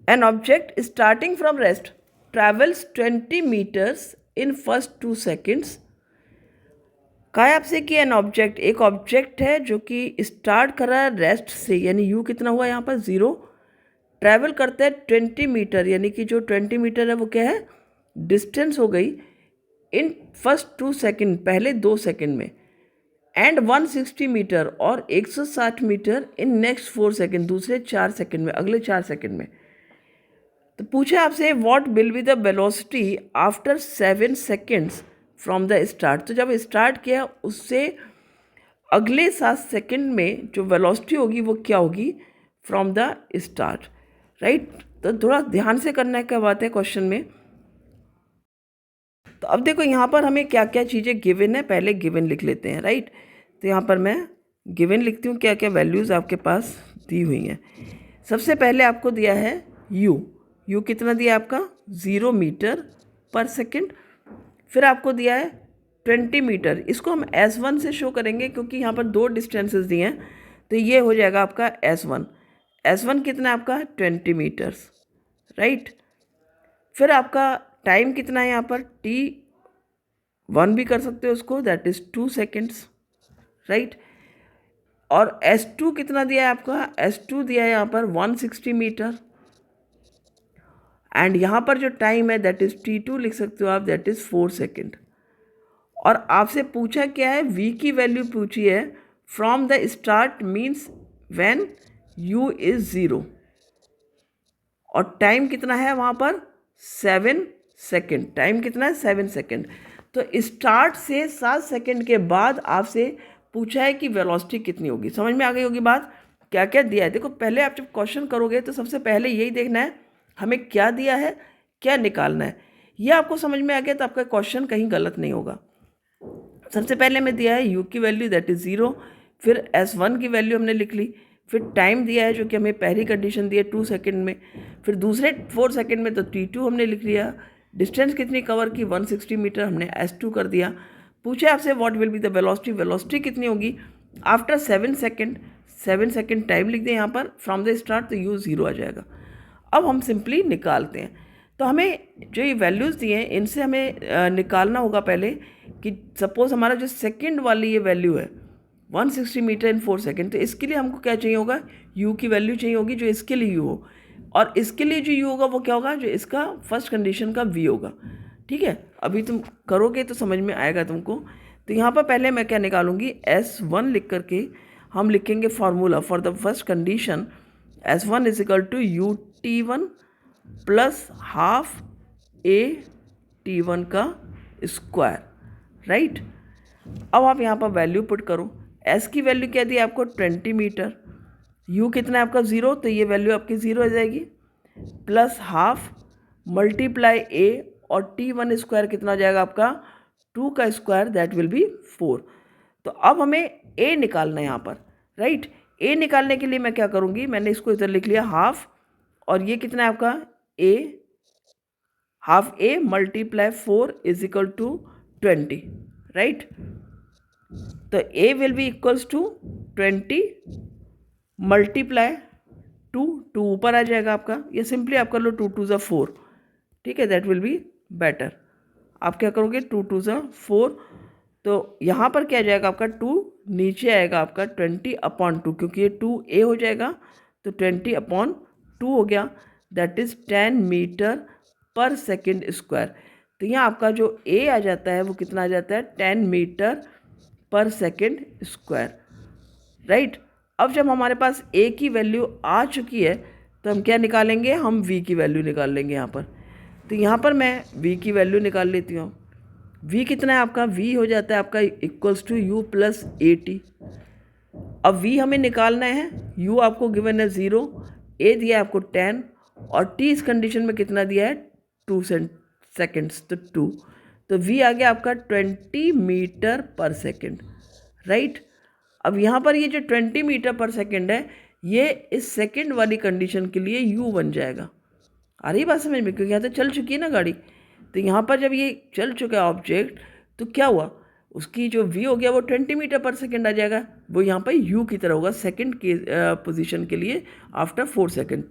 N object starting from rest travels 20 metres in first 2 seconds. कहा है आपसे कि एन ऑब्जेक्ट, एक ऑब्जेक्ट है जो कि स्टार्ट कर रहा है रेस्ट से, यानी यू कितना हुआ यहाँ पर 0, ट्रैवल करता है 20 मीटर, यानी कि जो 20 मीटर है वो क्या है, डिस्टेंस हो गई, इन फर्स्ट 2 सेकेंड, पहले 2 सेकेंड में, एंड 160 मीटर और 160 मीटर इन नेक्स्ट 4 सेकेंड, दूसरे 4 सेकेंड में, अगले 4 सेकेंड में। तो पूछे आपसे what will be the velocity after 7 seconds from the start. तो जब स्टार्ट किया उससे अगले 7 सेकेंड में जो वेलोसिटी होगी वो क्या होगी फ्रॉम द स्टार्ट, राइट। तो थोड़ा ध्यान से करना है क्या बात है क्वेश्चन में। तो अब देखो यहाँ पर हमें क्या क्या चीज़ें गिवन है, पहले गिवन लिख लेते हैं, राइट। तो यहाँ पर मैं गिवन लिखती हूँ, क्या क्या वैल्यूज़ आपके पास दी हुई हैं। सबसे पहले आपको दिया है यू कितना दिया आपका 0 मीटर पर सेकेंड। फिर आपको दिया है 20 मीटर, इसको हम S1 से शो करेंगे क्योंकि यहाँ पर 2 डिस्टेंसेस दिए हैं, तो ये हो जाएगा आपका S1 कितना है आपका 20 मीटर्स, राइट। फिर आपका टाइम कितना है यहाँ पर T1 भी कर सकते हो उसको, दैट इज़ 2 सेकेंड्स, राइट। और S2 कितना दिया है आपका, S2 दिया है यहाँ पर 160 मीटर, एंड यहाँ पर जो टाइम है दैट इज़ T2 लिख सकते हो आप, दैट इज़ 4 सेकेंड। और आपसे पूछा क्या है, v की वैल्यू पूछी है from the start means when u is 0, और टाइम कितना है वहाँ पर 7 सेकेंड, टाइम कितना है 7 सेकेंड। तो स्टार्ट से 7 सेकेंड के बाद आपसे पूछा है कि वेलोसिटी कितनी होगी। समझ में आ गई होगी बात, क्या क्या दिया है। देखो पहले आप जब क्वेश्चन करोगे तो सबसे पहले यही देखना है हमें क्या दिया है, क्या निकालना है। ये आपको समझ में आ गया तो आपका क्वेश्चन कहीं गलत नहीं होगा। सबसे पहले में दिया है u की वैल्यू दैट इज़ 0, फिर S1 की वैल्यू हमने लिख ली, फिर टाइम दिया है जो कि हमें पहली कंडीशन दी है 2 सेकेंड में, फिर दूसरे 4 सेकेंड में तो T2 हमने लिख लिया, डिस्टेंस कितनी कवर की 160 मीटर, हमने S2 कर दिया। पूछे आपसे what will be the velocity, velocity कितनी होगी आफ्टर 7 सेकेंड, 7 सेकेंड टाइम लिख दें यहाँ पर फ्रॉम द स्टार्ट, तो u 0 आ जाएगा। अब हम सिंपली निकालते हैं। तो हमें जो ये वैल्यूज़ दिए हैं इनसे हमें निकालना होगा पहले कि सपोज़ हमारा जो सेकंड वाली ये वैल्यू है 160 मीटर इन 4 सेकेंड, तो इसके लिए हमको क्या चाहिए होगा, u की वैल्यू चाहिए होगी जो इसके लिए u हो, और इसके लिए जो u होगा वो क्या होगा, जो इसका फर्स्ट कंडीशन का v होगा। ठीक है, अभी तुम करोगे तो समझ में आएगा तुमको। तो यहाँ पर पहले मैं क्या निकालूंगी, S1 लिख करके हम लिखेंगे formula for the first condition, S1 is equal to UT1 plus half AT1 का स्क्वायर, राइट। अब आप यहाँ पर वैल्यू पुट करो, S की वैल्यू क्या दी आपको 20 मीटर, U कितना है आपका 0, तो ये वैल्यू आपकी 0 आ जाएगी, प्लस हाफ मल्टीप्लाई A, और T1 स्क्वायर कितना हो जाएगा आपका 2 का स्क्वायर, दैट विल बी 4। तो अब हमें A निकालना है यहाँ पर, राइट। A निकालने के लिए मैं क्या करूँगी, मैंने इसको इधर लिख लिया हाफ, और ये कितना है आपका A, half A multiply 4 is equal to 20, right. तो A will be equals to 20 multiply 2 ऊपर आ जाएगा आपका, या सिंपली आप कर लो 2 2 4, ठीक है, दैट विल बी बेटर। आप क्या करोगे 2 2 4, तो यहाँ पर क्या आ जाएगा आपका 2 नीचे आएगा आपका 20/2, क्योंकि ये 2A हो जाएगा तो 20/2 हो गया, that is 10 metre per second square. तो यहाँ आपका जो A आ जाता है वो कितना आ जाता है 10 metre per second square, right. अब जब हमारे पास A की वैल्यू आ चुकी है तो हम क्या निकालेंगे, हम V की वैल्यू निकाल लेंगे यहाँ पर। तो यहाँ पर मैं V की वैल्यू निकाल लेती हूँ। V कितना है आपका, V हो जाता है आपका equals to U plus AT। अब V हमें निकालना है, U आपको गिवन है 0, A दिया है आपको 10, और T इस कंडीशन में कितना दिया है 2 सेकेंड्स, तो 2, तो V आ गया आपका 20 मीटर पर सेकेंड, राइट। अब यहाँ पर ये जो 20 मीटर पर सेकेंड है ये इस सेकेंड वाली कंडीशन के लिए U बन जाएगा। आ रही बात समझ में, क्योंकि यहाँ तो चल चुकी है ना गाड़ी। तो यहाँ पर जब ये चल चुका है ऑब्जेक्ट तो क्या हुआ, उसकी जो V हो गया वो 20 मीटर पर सेकेंड आ जाएगा, वो यहाँ पर U की तरह होगा सेकेंड के पोजीशन के लिए आफ्टर 4 सेकेंड,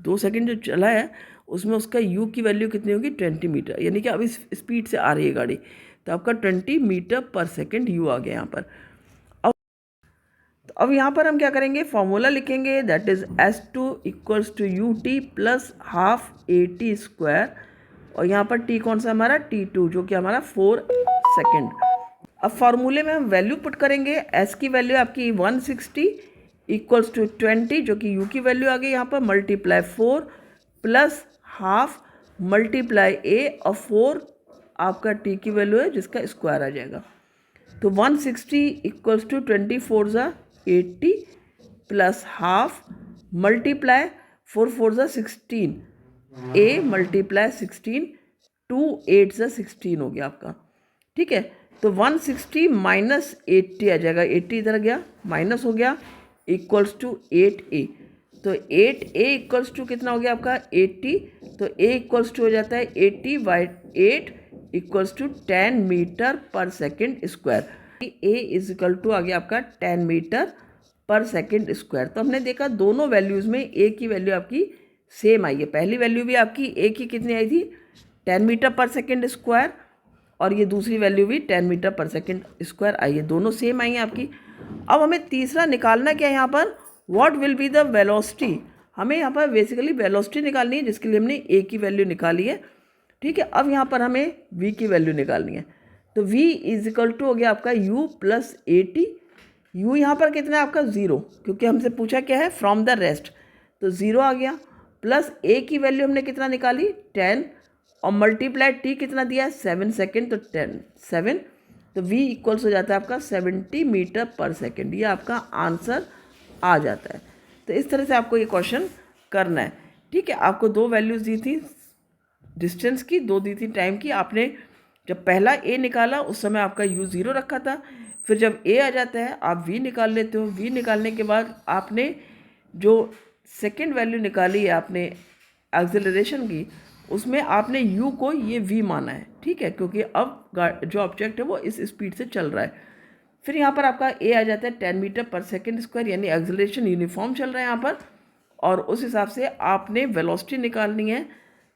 2 सेकंड जो चला है उसमें उसका u की वैल्यू कितनी होगी 20 मीटर, यानी कि अब इस स्पीड से आ रही है गाड़ी, तो आपका 20 मीटर पर सेकंड u आ गया यहाँ पर। अब यहाँ पर हम क्या करेंगे, फॉर्मूला लिखेंगे, that is S2 equals to ut plus half AT², और यहाँ पर t कौन सा हमारा T2 जो कि हमारा 4 सेकेंड। अब फार्मूले में हम वैल्यू पुट करेंगे, s की वैल्यू आपकी 160 इक्वल्स टू 20 जो कि u की वैल्यू आ गई यहाँ पर, multiply 4 plus half multiply a, और 4 आपका t की वैल्यू है जिसका स्क्वायर आ जाएगा। तो 160 इक्वल्स टू 24 ज़ा 80 प्लस हाफ मल्टीप्लाई 4 4 ज़ा 16 a मल्टीप्लाई 16 2 8 ज़ा 16 हो गया आपका, ठीक है। तो 160 माइनस 80 आ जाएगा, 80 इधर गया माइनस हो गया, इक्वल्स टू 8a। तो 8a इक्वल्स टू कितना हो गया आपका 80, तो a इक्वल्स टू हो जाता है 80/8 equals to 10 metre per second square. a is equal to आ गया आपका 10 मीटर पर सेकेंड स्क्वायर। तो हमने देखा दोनों वैल्यूज़ में a की वैल्यू आपकी सेम आई है। पहली वैल्यू भी आपकी a की कितनी आई थी 10 मीटर पर सेकेंड स्क्वायर, और ये दूसरी वैल्यू भी 10 मीटर पर सेकेंड स्क्वायर आई है, दोनों सेम आई हैं आपकी। अब हमें तीसरा निकालना क्या है यहाँ पर, what will be the velocity. हमें यहाँ पर बेसिकली वेलोसिटी निकालनी है, जिसके लिए हमने a की वैल्यू निकाली है, ठीक है। अब यहाँ पर हमें v की वैल्यू निकालनी है, तो v इज इक्वल टू हो गया आपका u प्लस AT। u यहाँ पर कितना है आपका 0, क्योंकि हमसे पूछा क्या है फ्रॉम द रेस्ट, तो 0 आ गया, प्लस a की वैल्यू हमने कितना निकाली 10, और मल्टीप्लाई t कितना दिया है 7 सेकेंड, तो 7, तो v इक्वल्स हो जाता है आपका 70 मीटर पर सेकेंड। ये आपका आंसर आ जाता है। तो इस तरह से आपको ये क्वेश्चन करना है, ठीक है। आपको 2 वैल्यूज़ दी थी डिस्टेंस की, 2 दी थी टाइम की। आपने जब पहला a निकाला उस समय आपका u 0 रखा था, फिर जब a आ जाता है आप v निकाल लेते हो। v निकालने के बाद आपने जो सेकेंड वैल्यू निकाली है आपने एक्सेलरेशन की, उसमें आपने u को ये v माना है, ठीक है, क्योंकि अब जो ऑब्जेक्ट है वो इस स्पीड से चल रहा है। फिर यहाँ पर आपका a आ जाता है 10 मीटर पर सेकेंड स्क्वायर, यानी एक्सेलरेशन यूनिफॉर्म चल रहा है यहाँ पर, और उस हिसाब से आपने वेलोसिटी निकालनी है,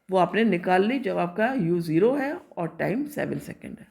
वो आपने निकाल ली जब आपका u 0 है और टाइम 7 सेकेंड है।